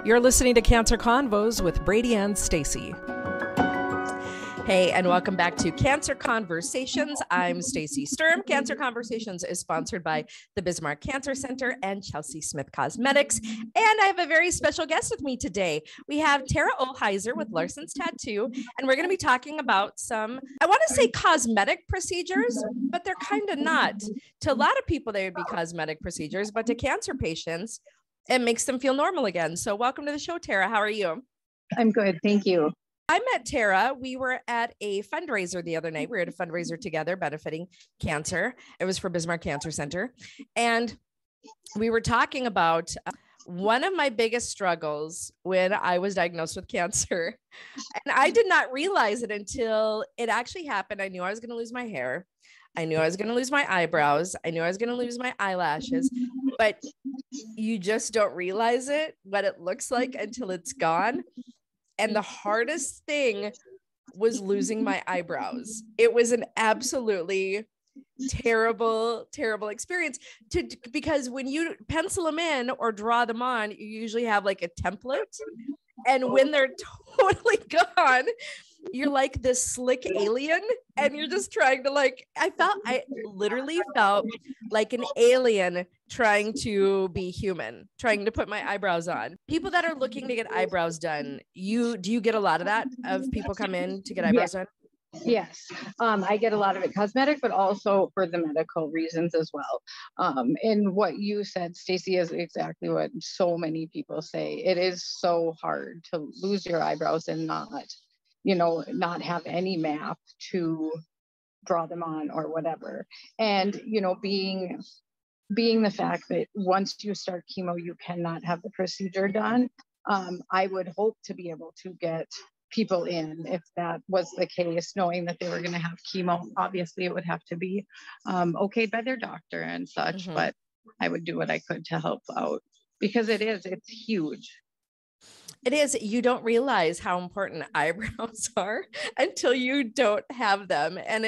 You're listening to Cancer Convos with Brady and Stacy. Hey, and welcome back to Cancer Conversations. I'm Stacy Sturm. Cancer Conversations is sponsored by the Bismarck Cancer Center and Chelsea Smith Cosmetics. And I have a very special guest with me today. We have Tara Olheiser with Larson's Tattoo, and we're going to be talking about some, I want to say cosmetic procedures, but they're kind of not. To a lot of people, they would be cosmetic procedures, but to cancer patients, it makes them feel normal again. So welcome to the show, Tara. How are you? I'm good. Thank you. I met Tara. We were at a fundraiser the other night. We were at a fundraiser together benefiting cancer. It was for Bismarck Cancer Center. And we were talking about one of my biggest struggles when I was diagnosed with cancer. And I did not realize it until it actually happened. I knew I was going to lose my hair. I knew I was going to lose my eyebrows. I knew I was going to lose my eyelashes, but you just don't realize it, what it looks like until it's gone. And the hardest thing was losing my eyebrows. It was an absolutely terrible, terrible experience because when you pencil them in or draw them on, you usually have like a template. And when they're totally gone, you're like this slick alien and you're just trying to I literally felt like an alien trying to be human, trying to put my eyebrows on. People that are looking to get eyebrows done, do you get a lot of that, of people come in to get eyebrows done? Yes. I get a lot of it cosmetic, but also for the medical reasons as well. And what you said, Stacy, is exactly what so many people say. It is so hard to lose your eyebrows and not have any map to draw them on or whatever. And, being the fact that once you start chemo, you cannot have the procedure done. I would hope to be able to get people in if that was the case, knowing that they were going to have chemo. Obviously, it would have to be okayed by their doctor and such, but I would do what I could to help out because it's huge. It is. You don't realize how important eyebrows are until you don't have them. And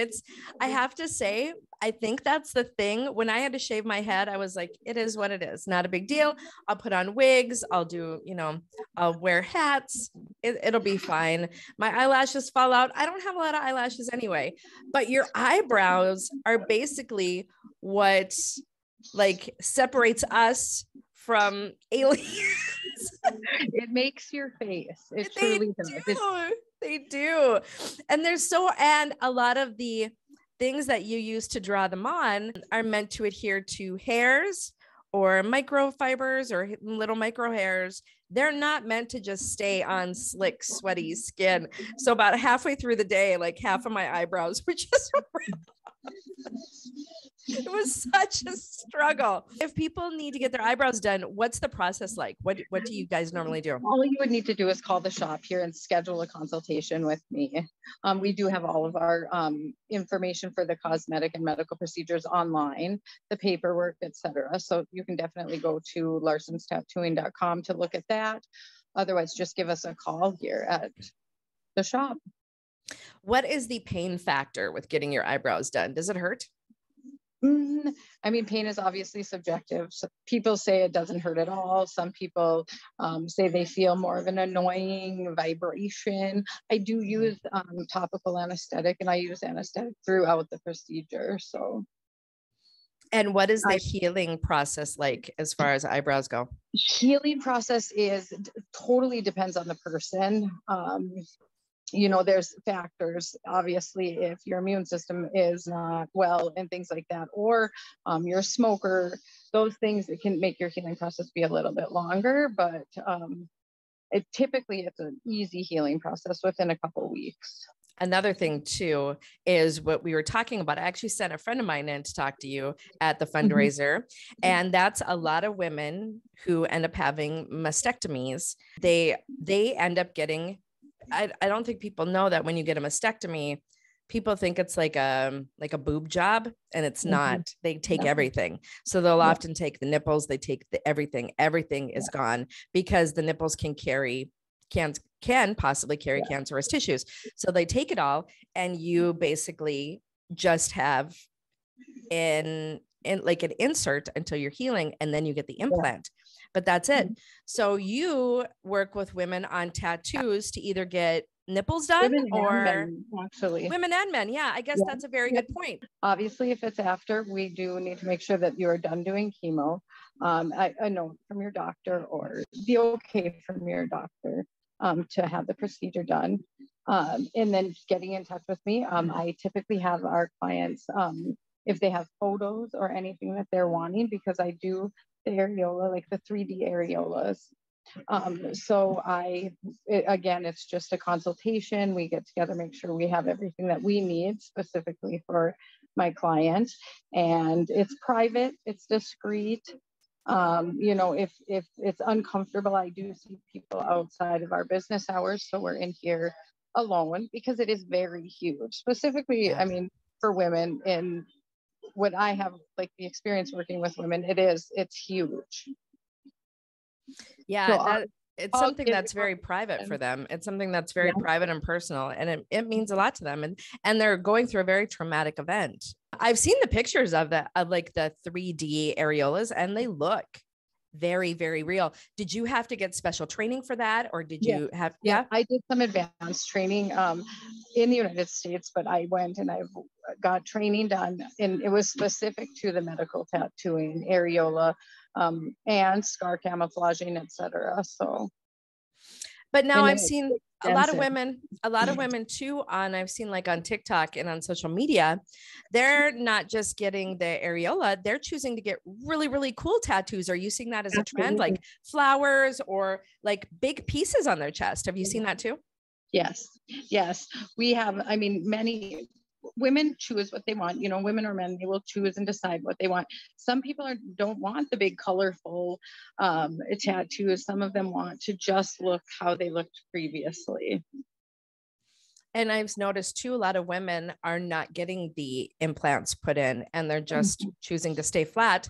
I have to say, I think that's the thing. When I had to shave my head, I was like, it is what it is. Not a big deal. I'll put on wigs. I'll do, I'll wear hats. It'll be fine. My eyelashes fall out. I don't have a lot of eyelashes anyway, but your eyebrows are basically what separates us from aliens. It makes your face. It truly does. They do. And and a lot of the things that you use to draw them on are meant to adhere to hairs or microfibers or little micro hairs. They're not meant to just stay on slick, sweaty skin. So about halfway through the day, like half of my eyebrows were just it was such a struggle. If people need to get their eyebrows done, what's the process like? What do you guys normally do? All you would need to do is call the shop here and schedule a consultation with me. We do have all of our information for the cosmetic and medical procedures online, the paperwork, etc. So you can definitely go to larsonstattooing.com to look at that. Otherwise, just give us a call here at the shop. What is the pain factor with getting your eyebrows done? Does it hurt? Pain is obviously subjective. So people say it doesn't hurt at all. Some people say they feel more of an annoying vibration. I do use topical anesthetic, and I use anesthetic throughout the procedure. So, and what is the healing process like as far as eyebrows go? Healing process totally depends on the person. There's factors, obviously, if your immune system is not well and things like that, or you're a smoker, those things that can make your healing process be a little bit longer, but it's an easy healing process within a couple of weeks. Another thing too is what we were talking about. I actually sent a friend of mine in to talk to you at the fundraiser, and that's a lot of women who end up having mastectomies. They end up getting, I don't think people know that when you get a mastectomy, people think it's like a boob job, and it's not. They take everything. So they'll often take the nipples, they take everything. Everything is gone because the nipples can possibly carry cancerous tissues. So they take it all, and you basically just have like an insert until you're healing, and then you get the implant. but that's it. So you work with women on tattoos to either get nipples done Women and or men, actually. women and men. Yeah, I guess Yeah. that's a very good point. Obviously, if it's after, we do need to make sure that you are done doing chemo. A note from your doctor or the okay from your doctor to have the procedure done. And then getting in touch with me. I typically have our clients, if they have photos or anything that they're wanting, because I do the areola, like the 3D areolas. Again, it's just a consultation. We get together, make sure we have everything that we need specifically for my client, and it's private, it's discreet. If it's uncomfortable, I do see people outside of our business hours. So we're in here alone because it is very huge, specifically, I mean, for women. And what I have, like, the experience working with women, it's huge. Yeah, So it's something that's very private for them. It's something that's very private and personal, and it means a lot to them. And they're going through a very traumatic event. I've seen the pictures of like the 3D areolas, and they look very, very real. Did you have to get special training for that, or did you have? Yeah, I did some advanced training in the United States, but I went and I got training done, and it was specific to the medical tattooing, areola, and scar camouflaging, etc. So, but now I've seen a lot of women too I've seen like on TikTok and on social media, they're not just getting the areola, they're choosing to get really, really cool tattoos. Are you seeing that as a trend, like flowers or like big pieces on their chest? Have you seen that too? Yes. We have, I mean, many women choose what they want, women or men, they will choose and decide what they want. Some people don't want the big colorful tattoos. Some of them want to just look how they looked previously. And I've noticed too, a lot of women are not getting the implants put in, and they're just choosing to stay flat,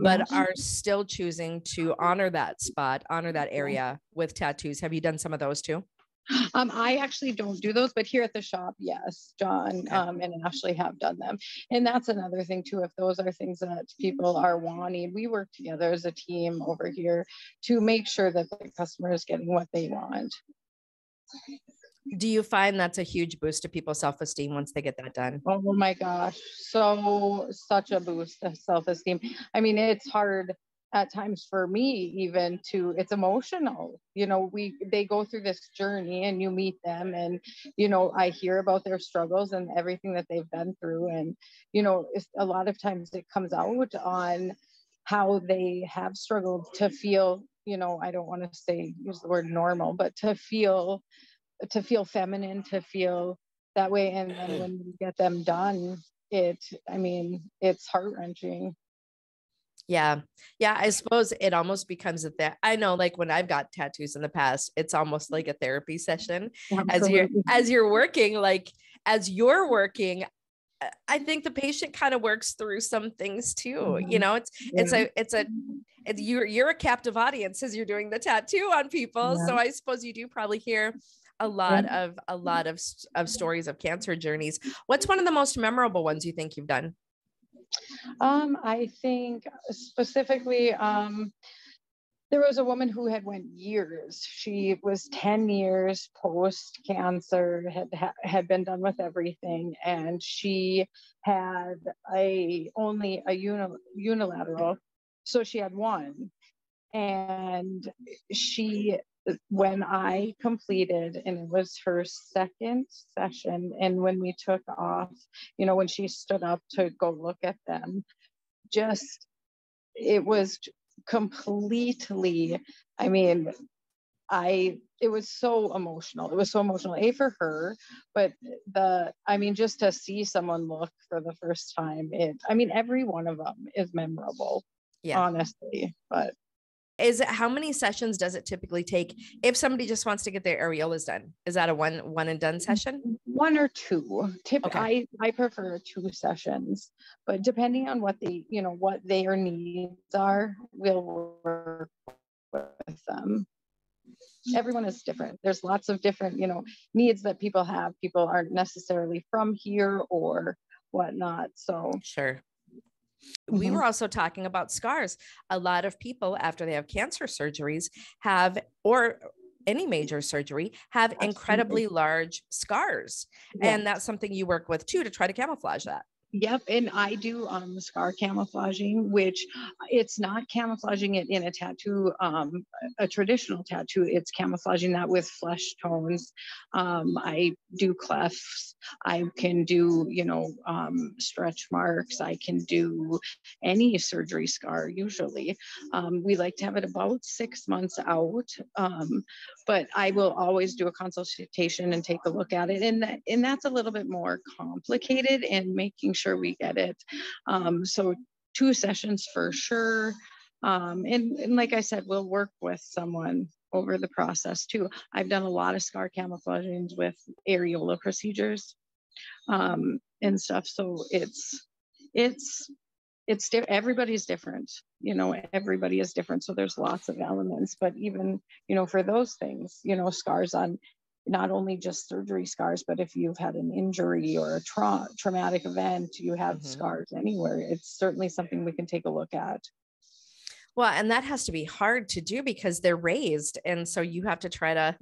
but are still choosing to honor that spot, honor that area with tattoos. Have you done some of those too? I actually don't do those, but here at the shop, yes, John and Ashley have done them. And that's another thing too. If those are things that people are wanting, we work together as a team over here to make sure that the customer is getting what they want. Do you find that's a huge boost to people's self-esteem once they get that done? Oh my gosh, such a boost of self-esteem. I mean, it's hard at times for me even it's emotional. They go through this journey and you meet them, and I hear about their struggles and everything that they've been through, and a lot of times it comes out on how they have struggled to feel, I don't want to use the word normal, but to feel feminine, to feel that way. And then when you get them done, it's heart-wrenching. Yeah. I suppose it almost becomes I know, like when I've got tattoos in the past, it's almost like a therapy session. Absolutely. as you're working, I think the patient kind of works through some things too. You're a captive audience as you're doing the tattoo on people. Yeah. So I suppose you do probably hear a lot of stories of cancer journeys. What's one of the most memorable ones you think you've done? I think specifically, there was a woman who had went years. She was 10 years post cancer, had been done with everything, and she had only a unilateral. So she had one, and when I completed, and it was her second session, and when we took off, when she stood up to go look at them, it was completely, it was so emotional. It was so emotional, for her, but just to see someone look for the first time, every one of them is memorable, honestly. But how many sessions does it typically take if somebody just wants to get their areolas done? Is that a one and done session? One or two. Okay. I prefer 2 sessions, but depending on what their needs are, we'll work with them. Everyone is different. There's lots of different, needs that people have. People aren't necessarily from here or whatnot. So sure. We were also talking about scars. A lot of people, after they have cancer surgeries, have, or any major surgery, have incredibly large scars. Yes. And that's something you work with too, to try to camouflage that. Yep. And I do scar camouflaging, which it's not camouflaging it in a tattoo, a traditional tattoo. It's camouflaging that with flesh tones. I do clefts. I can do, stretch marks. I can do any surgery scar usually. We like to have it about 6 months out. But I will always do a consultation and take a look at it. And that's a little bit more complicated, and making sure we get it. So 2 sessions for sure. And like I said, we'll work with someone over the process too. I've done a lot of scar camouflaging with areola procedures and stuff. So everybody's different, everybody is different. So there's lots of elements, but even, for those things, scars on not only just surgery scars, but if you've had an injury or a traumatic event, you have scars anywhere. It's certainly something we can take a look at. Well, and that has to be hard to do because they're raised. And so you have to try to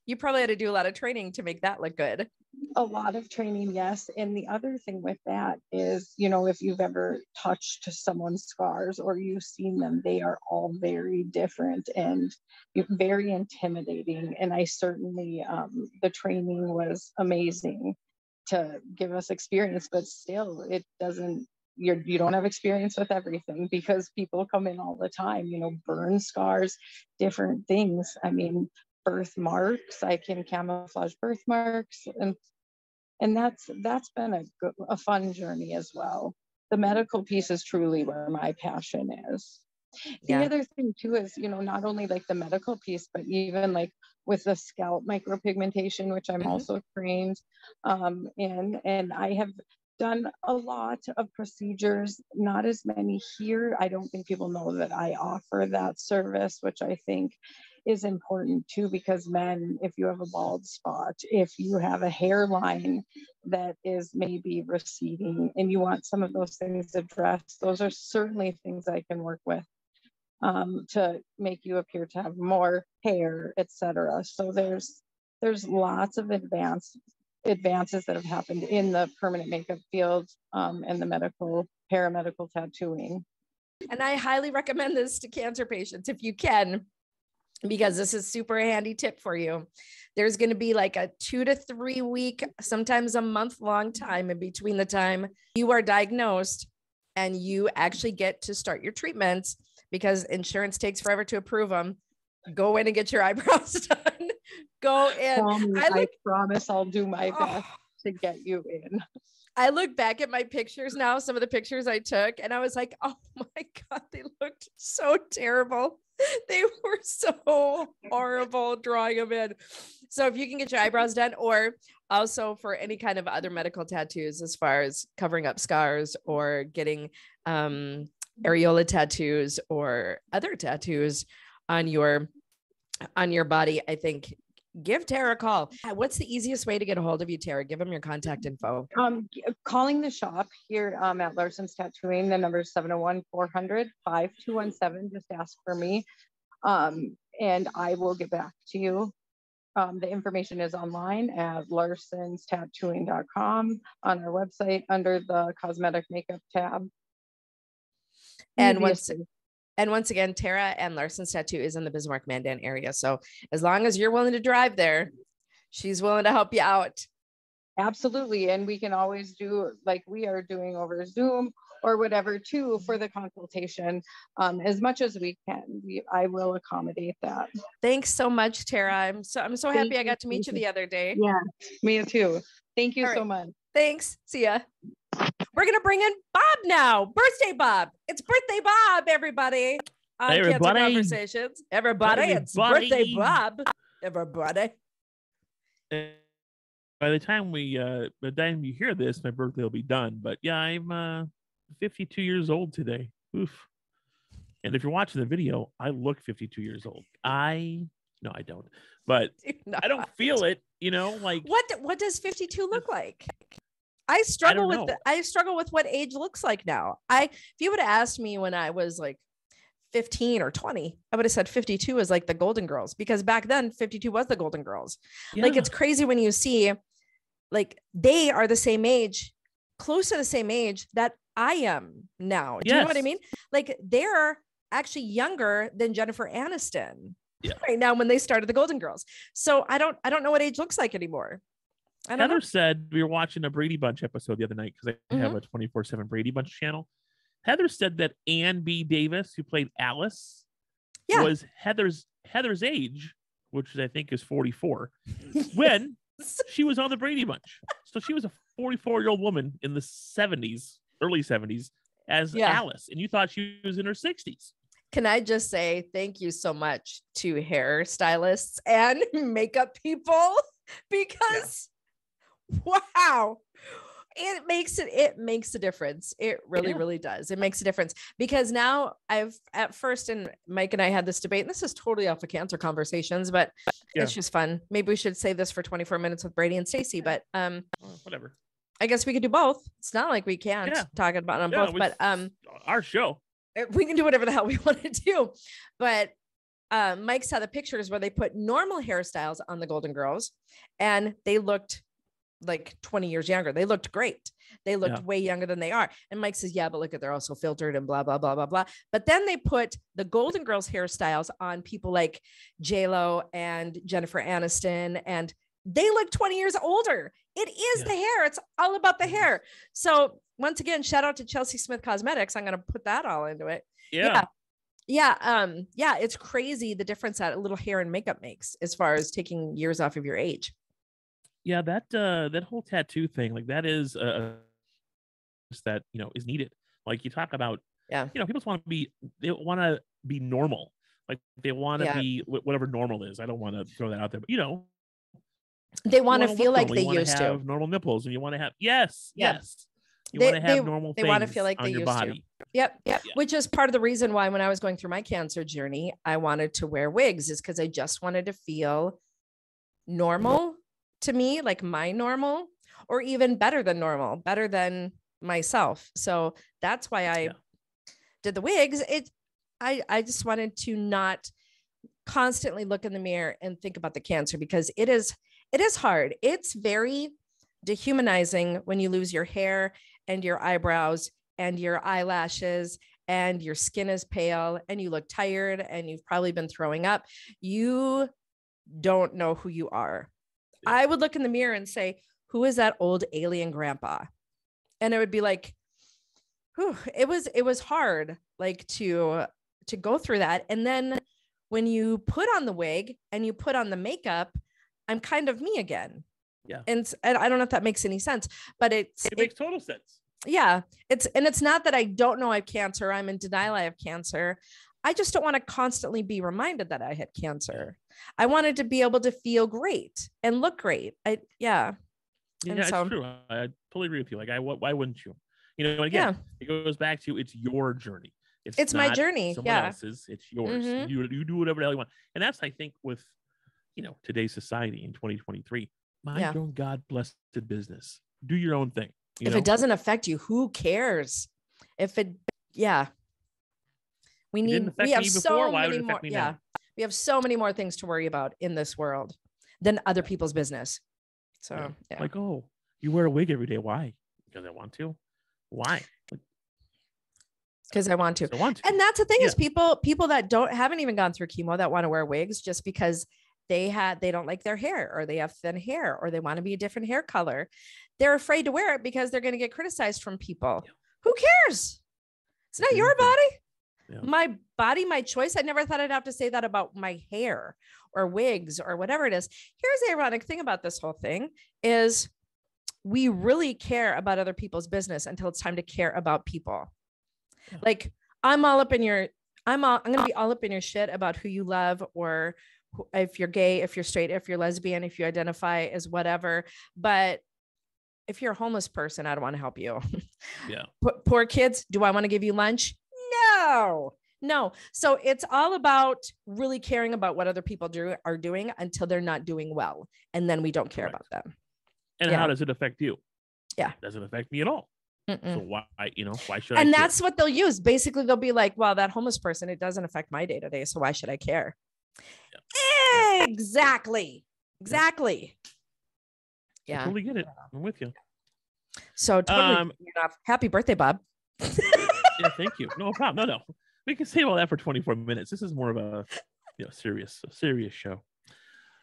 you probably had to do a lot of training to make that look good. A lot of training, yes. And the other thing with that is, if you've ever touched someone's scars or you've seen them, they are all very different and very intimidating. And I certainly, the training was amazing to give us experience, but still it doesn't, you don't have experience with everything because people come in all the time, burn scars, different things. I mean, birthmarks, I can camouflage birthmarks, and that's been a fun journey as well. The medical piece is truly where my passion is. The other thing too is, not only like the medical piece, but even like with the scalp micropigmentation, which I'm also trained in, and I have done a lot of procedures, not as many here. I don't think people know that I offer that service, which I think is important too, because men, if you have a bald spot, if you have a hairline that is maybe receding and you want some of those things addressed, those are certainly things I can work with to make you appear to have more hair, etc. So there's lots of advances that have happened in the permanent makeup field and the paramedical tattooing. And I highly recommend this to cancer patients if you can, because this is super handy tip for you. There's going to be like a 2 to 3 week, sometimes a month long time in between the time you are diagnosed and you actually get to start your treatments, because insurance takes forever to approve them. Go in and get your eyebrows done. Go in. I promise I'll do my best to get you in. I look back at my pictures now, some of the pictures I took, and I was like, oh my God, they looked so terrible. They were so horrible drawing them in. So if you can get your eyebrows done, or also for any kind of other medical tattoos, as far as covering up scars or getting areola tattoos or other tattoos on your body, I think give Tara a call. What's the easiest way to get a hold of you, Tara? Give them your contact info. Calling the shop here at Larson's Tattooing. The number is 701-400-5217. Just ask for me, and I will get back to you. The information is online at larsonstattooing.com on our website under the cosmetic makeup tab. And once again, Tara and Larson's Tattoo is in the Bismarck Mandan area. So as long as you're willing to drive there, she's willing to help you out. Absolutely. And we can always do like we are doing over Zoom or whatever too for the consultation, as much as we can. I will accommodate that. Thanks so much, Tara. I'm so happy I got to meet you the other day. Yeah, me too. Thank you so much. Thanks. See ya. We're going to bring in Bob now. Birthday Bob. It's Birthday Bob, everybody. On hey, Cancer Conversations. Everybody, it's Birthday Bob. Everybody. By the time you hear this, my birthday will be done. But yeah, I'm 52 years old today. Oof. And if you're watching the video, I look 52 years old. No, I don't. But I don't feel it, like. What does 52 look like? I struggle with know. I struggle with what age looks like now. If you would have asked me when I was like 15 or 20, I would have said 52 is like the Golden Girls, because back then 52 was the Golden Girls. Yeah. Like, it's crazy when you see like they are the same age, close to the same age that I am now. Do you know what I mean? Like, they're actually younger than Jennifer Aniston right now when they started the Golden Girls. So I don't know what age looks like anymore. Heather said, we were watching a Brady Bunch episode the other night because I have a 24/7 Brady Bunch channel. Heather said that Ann B. Davis, who played Alice, was Heather's age, which I think is 44, when she was on the Brady Bunch. So she was a 44-year-old woman in the 70s, early 70s, as Alice, and you thought she was in her 60s. Can I just say thank you so much to hairstylists and makeup people, because wow, it makes a difference. It really does. It makes a difference, because now at first, and Mike and I had this debate, and this is totally off of cancer conversations, but it's just fun. Maybe we should say this for 24 minutes with Brady and Stacey, but whatever. I guess we could do both. It's not like we can't talk about them both, but our show. We can do whatever the hell we want to do. But Mike saw the pictures where they put normal hairstyles on the Golden Girls, and they looked like 20 years younger. They looked great. They looked way younger than they are. And Mike says, yeah, but look at, they're also filtered and blah, blah, blah, blah, blah. But then they put the Golden Girls hairstyles on people like J-Lo and Jennifer Aniston, and they look 20 years older. It is the hair. It's all about the hair. So once again, shout out to Chelsea Smith Cosmetics. I'm going to put that all into it. Yeah. It's crazy the difference that a little hair and makeup makes as far as taking years off of your age. Yeah, that whole tattoo thing, like that is that is needed. Like you talk about, people want to be normal. Like they want to be whatever normal is. I don't want to throw that out there, but they want to feel like they used to have normal nipples, and you want to have yes. You want to have normal. They want to feel like they used to. Yep. Which is part of the reason why when I was going through my cancer journey, I wanted to wear wigs, is because I just wanted to feel normal to me, like my normal, or even better than normal, better than myself. So that's why I did the wigs. I just wanted to not constantly look in the mirror and think about the cancer, because it is hard. It's very dehumanizing when you lose your hair and your eyebrows and your eyelashes and your skin is pale and you look tired and you've probably been throwing up. You don't know who you are. I would look in the mirror and say, who is that old alien grandpa? And it would be like, whew, it was hard, like to go through that. And then when you put on the wig and you put on the makeup, I'm kind of me again. Yeah. And I don't know if that makes any sense, but it makes total sense. Yeah. It's not that I don't know I have cancer. I'm in denial I have cancer. I just don't want to constantly be reminded that I had cancer. I wanted to be able to feel great and look great. Yeah, it's true. I totally agree with you. Like, why wouldn't you? And again, it goes back to, it's your journey. It's my journey. Someone else's. It's yours. Mm-hmm. You do whatever the hell you want. And that's, I think, with, today's society in 2023, mind your own God blessed business. Do your own thing. If it doesn't affect you, who cares? We have so many more. We have so many more things to worry about in this world than other people's business. So like, oh, you wear a wig every day. Why? Because I want to. Why? Because I want to. And that's the thing is people that haven't even gone through chemo that want to wear wigs just because they don't like their hair, or they have thin hair, or they want to be a different hair color. They're afraid to wear it because they're going to get criticized from people. Who cares? It's not your body. My body, my choice. I never thought I'd have to say that about my hair or wigs or whatever it is. Here's the ironic thing about this whole thing is we really care about other people's business until it's time to care about people. Like I'm going to be all up in your shit about who you love, or if you're gay, if you're straight, if you're lesbian, if you identify as whatever. But if you're a homeless person, I don't want to help you. Yeah. Poor kids. Do I want to give you lunch? No. So it's all about really caring about what other people are doing until they're not doing well. And then we don't care about them. And how does it affect you? Yeah. Doesn't affect me at all. Mm-mm. So why, why should I And care? that's what they'll use. Basically, they'll be like, well, that homeless person, it doesn't affect my day-to-day. So why should I care? Yeah. Exactly. Exactly. I Yeah. totally get it. I'm with you. So totally happy birthday, Bob. Yeah, thank you. No problem. No. We can save all that for 24 minutes. This is more of a serious show.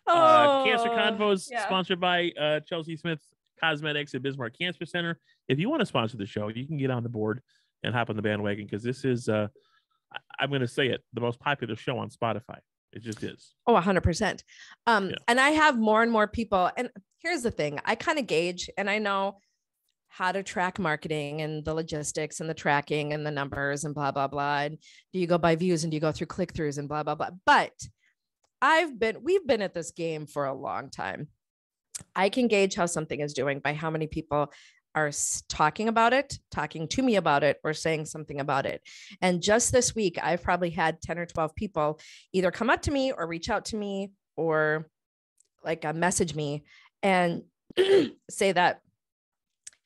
Cancer Convos sponsored by Chelsea Smith Cosmetics at Bismarck Cancer Center. If you want to sponsor the show, you can get on the board and hop on the bandwagon, because this is I'm going to say it, the most popular show on Spotify. It just is. Oh, 100%. And I have more and more people. And here's the thing. I kind of gauge, and I know how to track marketing and the logistics and the tracking and the numbers and blah, blah, blah. And do you go by views and do you go through click-throughs and blah, blah, blah. But we've been at this game for a long time. I can gauge how something is doing by how many people are talking about it, talking to me about it, or saying something about it. And just this week, I've probably had 10 or 12 people either come up to me or reach out to me or like message me and say that,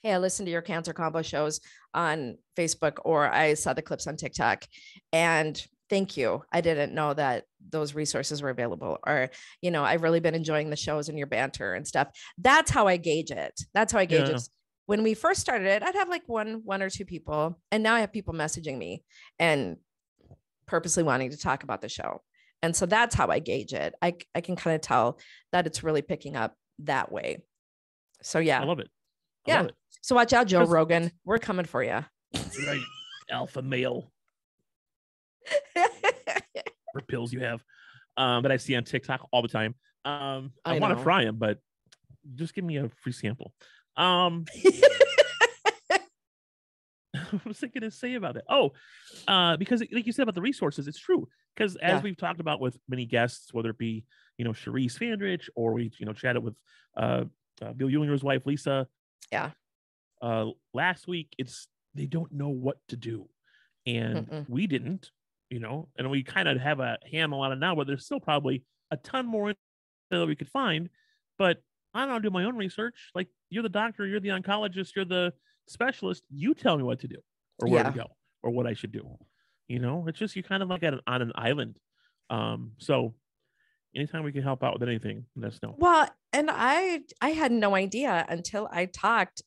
hey, I listened to your Cancer Combo shows on Facebook, or I saw the clips on TikTok, and thank you. I didn't know that those resources were available, or, I've really been enjoying the shows and your banter and stuff. That's how I gauge it. It. When we first started it, I'd have like one or two people, and now I have people messaging me and purposely wanting to talk about the show. And so that's how I gauge it. I can kind of tell that it's really picking up that way. So yeah. I love it. Love it. So watch out, Joe Rogan. We're coming for you. Right. Alpha male. What pills you have. But I see on TikTok all the time. I want to fry them, but just give me a free sample. What was I going to say about it? Because like you said about the resources, it's true. Because as we've talked about with many guests, whether it be, Sharice Fandrich, or we, chatted with Bill Eulinger's wife, Lisa. Yeah. Last week, they don't know what to do. And we didn't, and we kind of have a handle on it now, but there's still probably a ton more that we could find. But I don't know, do my own research. Like, you're the doctor, you're the oncologist, you're the specialist. You tell me what to do, or where to go, or what I should do. It's just, you kind of like on an island. So anytime we can help out with anything, let us know. Well, and I had no idea until I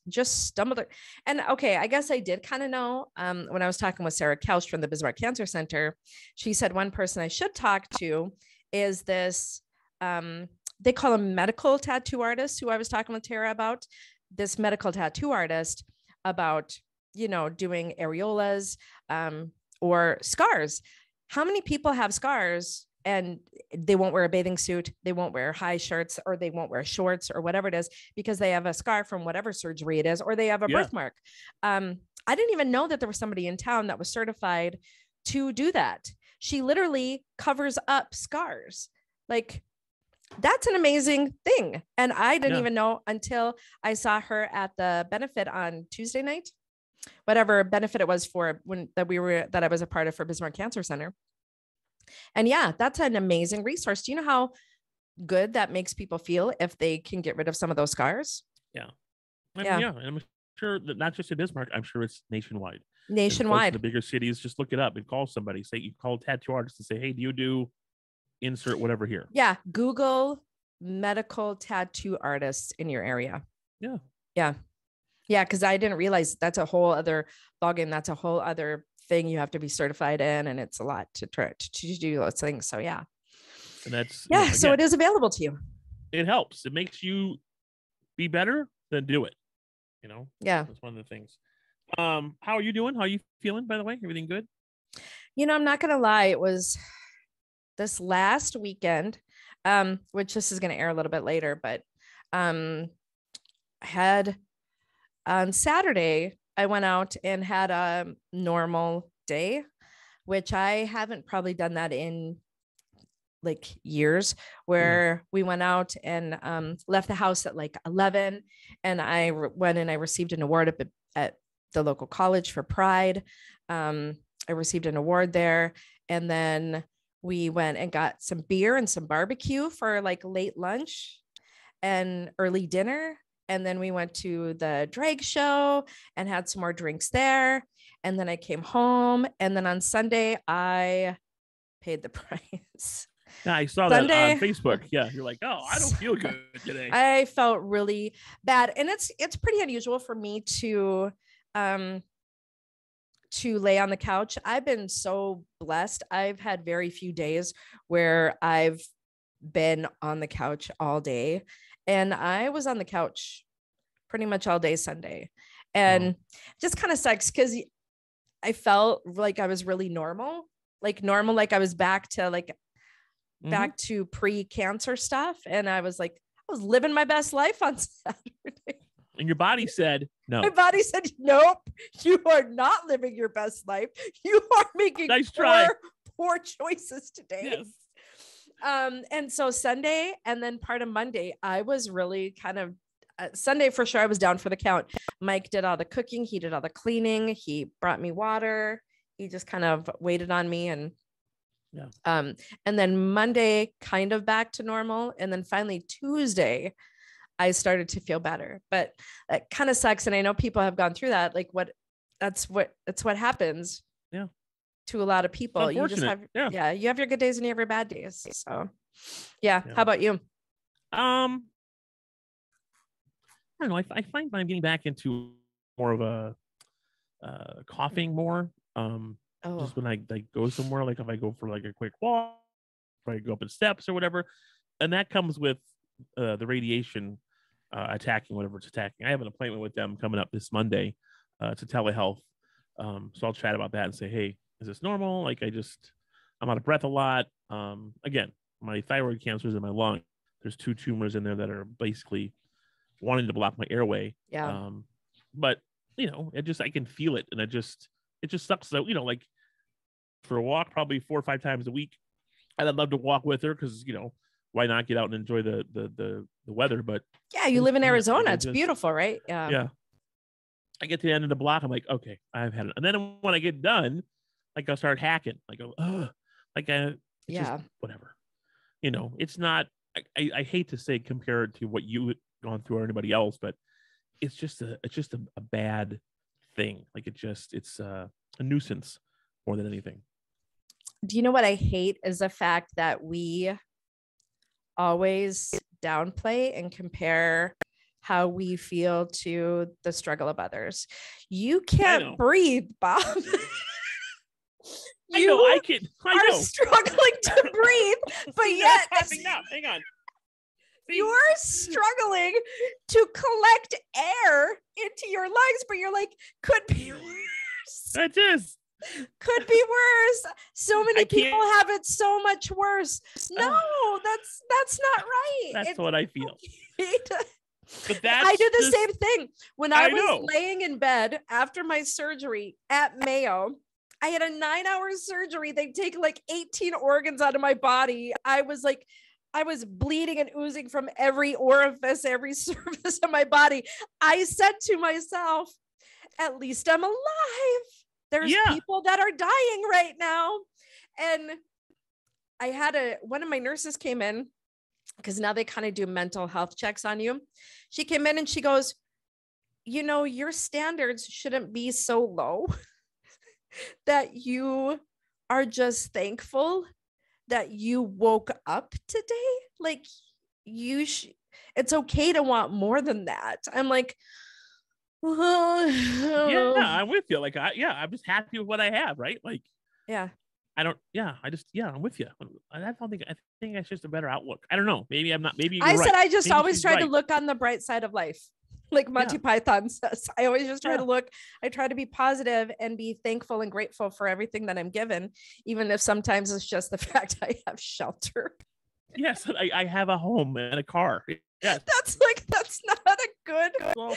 just stumbled. And okay, I guess I did kind of know when I was talking with Sarah Kelsch from the Bismarck Cancer Center. She said one person I should talk to is this, they call him medical tattoo artist, who I was talking with Tara about, this medical tattoo artist about, doing areolas or scars. How many people have scars and they won't wear a bathing suit, they won't wear high shirts, or they won't wear shorts or whatever it is, because they have a scar from whatever surgery it is, or they have a birthmark. I didn't even know that there was somebody in town that was certified to do that. She literally covers up scars. Like, that's an amazing thing. And I didn't even know until I saw her at the benefit on Tuesday night, whatever benefit it was for that I was a part of for Bismarck Cancer Center. And that's an amazing resource. Do you know how good that makes people feel if they can get rid of some of those scars? Yeah. And I'm sure that not just in Bismarck, I'm sure it's nationwide. Nationwide. The bigger cities, just look it up and call somebody. Say, you call a tattoo artist and say, hey, do you do insert whatever here? Yeah. Google medical tattoo artists in your area. Yeah. Yeah. Yeah. Cause I didn't realize that's a whole other ballgame. That's a whole other thing you have to be certified in. And it's a lot to try to do those things. So yeah. And that's, again, so it is available to you. It helps. It makes you be better, then do it. Yeah. That's one of the things. How are you doing? How are you feeling, by the way? Everything good? I'm not going to lie. It was this last weekend, which this is going to air a little bit later, but had on Saturday, I went out and had a normal day, which I haven't probably done that in like years, where we went out and left the house at like 11, and I went and I received an award at the local college for Pride. I received an award there, and then we went and got some beer and some barbecue for like late lunch and early dinner. And then we went to the drag show and had some more drinks there. And then I came home. And then on Sunday, I paid the price. Yeah, I saw Sunday, that on Facebook. Yeah, you're like, oh, I don't feel good today. I felt really bad. And it's pretty unusual for me to lay on the couch. I've been so blessed. I've had very few days where I've been on the couch all day. And I was on the couch pretty much all day Sunday. And just kind of sucks because I felt like I was really normal, like I was back to pre-cancer stuff. And I was living my best life on Saturday. And your body said, no. My body said, nope, you are not living your best life. You are making poor choices today. Yes. And so Sunday and then part of Monday, I was really kind of Sunday for sure. I was down for the count. Mike did all the cooking. He did all the cleaning. He brought me water. He just kind of waited on me. And and then Monday kind of back to normal. And then finally Tuesday, I started to feel better, but that kind of sucks. And I know people have gone through that. Like that's what happens. Yeah. To a lot of people. You just have, you have your good days and you have your bad days. So yeah. How about you? I don't know. I find I'm getting back into more of a coughing more. Just when I go somewhere, like if I go for like a quick walk, or I go up the steps or whatever, and that comes with the radiation attacking whatever it's attacking. I have an appointment with them coming up this Monday to telehealth. So I'll chat about that and say, hey, is this normal? Like I'm out of breath a lot. Again, my thyroid cancer is in my lung. There's 2 tumors in there that are basically wanting to block my airway. Yeah. But I can feel it, and it just sucks. So like for a walk, probably 4 or 5 times a week, and I'd love to walk with her because why not get out and enjoy the weather? But yeah, you live in Arizona. It's beautiful, right? Yeah. I get to the end of the block. I'm like, okay, I've had it. And then when I get done, like I'll start hacking. Like, just whatever. It's not. I hate to say compare it to what you had gone through or anybody else, but it's just a bad thing. Like it's a nuisance more than anything. Do you know what I hate is the fact that we always downplay and compare how we feel to the struggle of others. You can't breathe, Bob. I know. Struggling to breathe, but yet hang on. You're struggling to collect air into your lungs, but you're like, could be worse. That is. Could be worse. So many people have it so much worse. No, that's not right. That's what I feel. But I do the same thing. When I was laying in bed after my surgery at Mayo, I had a 9-hour surgery. They take like 18 organs out of my body. I was bleeding and oozing from every orifice, every surface of my body. I said to myself, at least I'm alive. There's people that are dying right now. And I had one of my nurses came in because now they kind of do mental health checks on you. She came in and she goes, your standards shouldn't be so low that you are just thankful that you woke up today. Like it's okay to want more than that. I'm like, I'm with you. Like, I'm just happy with what I have. Right. Like, I'm with you. I think it's just a better outlook. I don't know. Maybe I'm not, maybe I said, I just always try to look on the bright side of life. Like Monty Python says, I always just try to look, I try to be positive and be thankful and grateful for everything that I'm given, even if sometimes it's just the fact I have shelter. Yes. I have a home and a car. Yes. That's not a good. Well,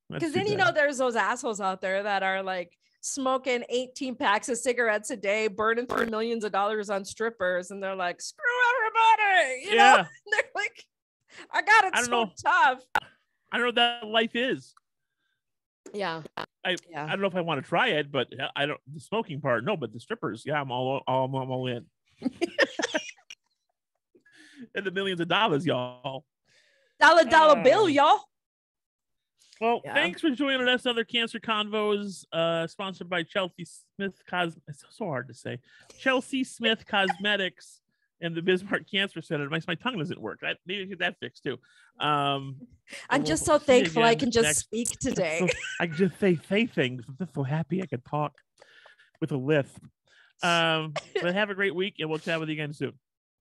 because then, there's those assholes out there that are like smoking 18 packs of cigarettes a day, burning through millions of dollars on strippers. And they're like, screw everybody. You know, they're like, I got it tough. I don't know what that life is. Yeah. I don't know if I want to try it, but I don't, the smoking part. No, but the strippers. Yeah. I'm all in. And the millions of dollars, y'all. Dollar bill, y'all. Well, Yeah. thanks for joining us on the Cancer Convos, sponsored by Chelsea Smith It's so hard to say. Chelsea Smith Cosmetics and the Bismarck Cancer Center. My tongue doesn't work. Maybe get that fixed too. I'm just so thankful I can just speak today. I can just say things. I'm just so happy I could talk with a lisp. But have a great week, and we'll chat with you again soon.